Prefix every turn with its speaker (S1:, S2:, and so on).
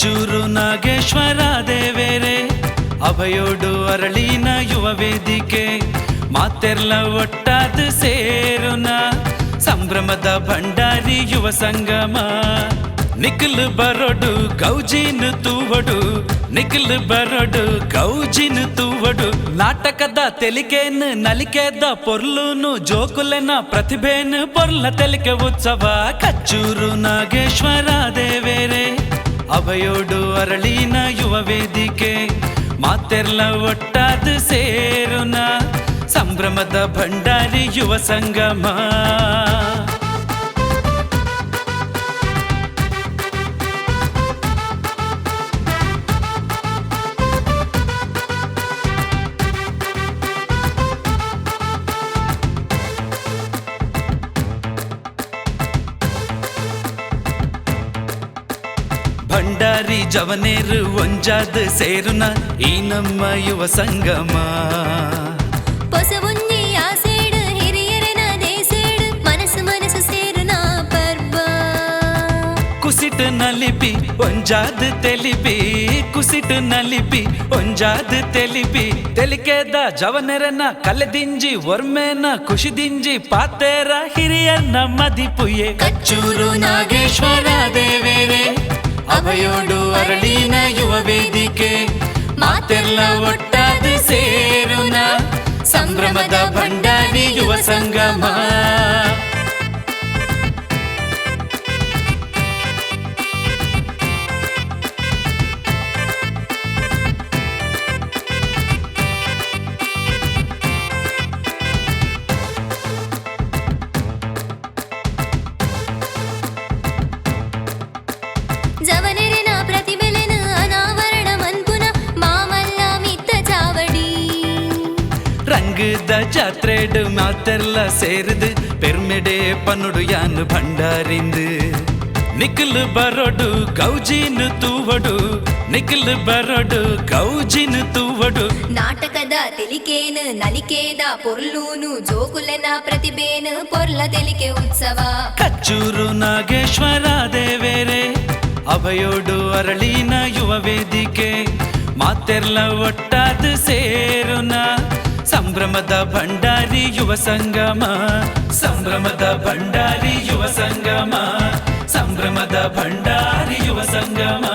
S1: ಕಚ್ಚೂರು ನಾಗೇಶ್ವರ ದೇವೇರೆ ಅಭಯೋಡು ಅರಳಿನ ಯುವ ವೇದಿಕೆ ಮಾತೆರ್ಲ ಒಟ್ಟಾದ ಸೇರುನ ಸಂಭ್ರಮದ ಭಂಡಾರಿ ಯುವ ಸಂಗಮ ನಿಖಿಲ್ ಬರೋಡು ಗೌಜಿನ ತೂವಡು ನಿಖಿಲ್ ಬರೋಡು ಗೌಜಿನ ತೂವಡು ನಾಟಕದ ತೆಲಿಕೆನ್ ನಲಿಕೆದ ಪೊರ್ಲುನು ಜೋಕುಲೆನ ಪ್ರತಿಭೆನ್ ಪೊರ್ಲ ತೆಲಿಕೆ ಉತ್ಸವ ಕಚ್ಚೂರು ನಾಗೇಶ್ವರ ದೇವೇರೆ ಅಭಯೋಡು ಅರಳಿನ ಯುವ ವೇದಿಕೆ ಮಾತೆರ್ಲ ಒಟ್ಟಾದ ಸೇರುನ ಸಂಭ್ರಮದ ಭಂಡಾರಿ ಯುವ ಸಂಗಮ ಭಂಡಾರಿ ಜವನೇರು ಒಂಜಾದ ಸೇರುನ ಈ ನಮ್ಮ ಯುವ ಸಂಗಮ
S2: ಪೊಸವುನ್ನಿ ಆಸೇಡು ಹಿರಿಯರನ ದೇಸೇಡು ಮನಸ್ಸು ಮನಸ್ಸು ಸೇರುನ ಪರ್ವ
S1: ಕುಸಿಟ್ ನಲಿಪಿ ಒಂಜಾದ ತೆಲಿಪಿ ಕುಸಿಟ್ ನಲಿಪಿ ಒಂಜಾದ ತೆಲಿಪಿ ತೆಲಿಕೆದ ಜವನೆರನ ಕಲೆದಿಂಜಿ ಒರ್ಮೆನ ಖುಷಿದಿಂಜಿ ಪಾತೇರ ಹಿರಿಯನ್ನ ಮದಿಪುಯೆ ಕಚ್ಚೂರು ನಾಗೇಶ್ವರ ದೇವೇರೆ ಅಭಯೋಡು ಅರಳಿನ ಯುವ ವೇದಿಕೆ ಮಾತೆರ್ಲ ಒಟ್ಟಾದ ಸೇರುನ ಸಂಭ್ರಮದ ಭಂಡಾರಿ ಯುವ ಸಂಗಮ
S2: ಜವನೆರಿನ ಪ್ರತಿಭೆಲೆನ ಅನಾವರಣ ಮನ್ಪುನ ಮಾಮಲ್ಲ ಮಿತ್ತ ಚಾವಡಿ
S1: ರಂಗದ ಜಾತ್ರೆಡು ಮಾತೆರ್ಲ ಸೇರಿದು ಪೆರ್ಮೆಡೆ ಪನ್ನುಡು ಯಾನು ಭಂಡಾರಿಂದು ನಿಖಿಲ್ ಬರೋಡು ಗೌಜಿನ ತೂವಡು ನಿಖಿಲ್ ಬರೋಡು ಗೌಜಿನ ತೂವಡು
S2: ನಾಟಕದ ತೆಲಿಕೇನು ನಲಿಕೇದ ಪೊರ್ಲೂನು ಜೋಕುಲೆನ ಪ್ರತಿಭೇನು ಪೊರ್ಲ ತೆಲಿಕೆ ಉತ್ಸವ
S1: ಕಚ್ಚೂರು ನಾಗೇಶ್ವರ ದೇವೇರೆ ಅಭಯೋಡು ಅರಳಿನ ಯುವ ವೇದಿಕೆ ಮಾತೆರ್ಲ ಒಟ್ಟಾದ ಸೇರುನ ಸಂಭ್ರಮದ ಭಂಡಾರಿ ಯುವ ಸಂಗಮ ಸಂಭ್ರಮದ ಭಂಡಾರಿ ಯುವ ಸಂಗಮ ಸಂಭ್ರಮದ ಭಂಡಾರಿ ಯುವ ಸಂಗಮ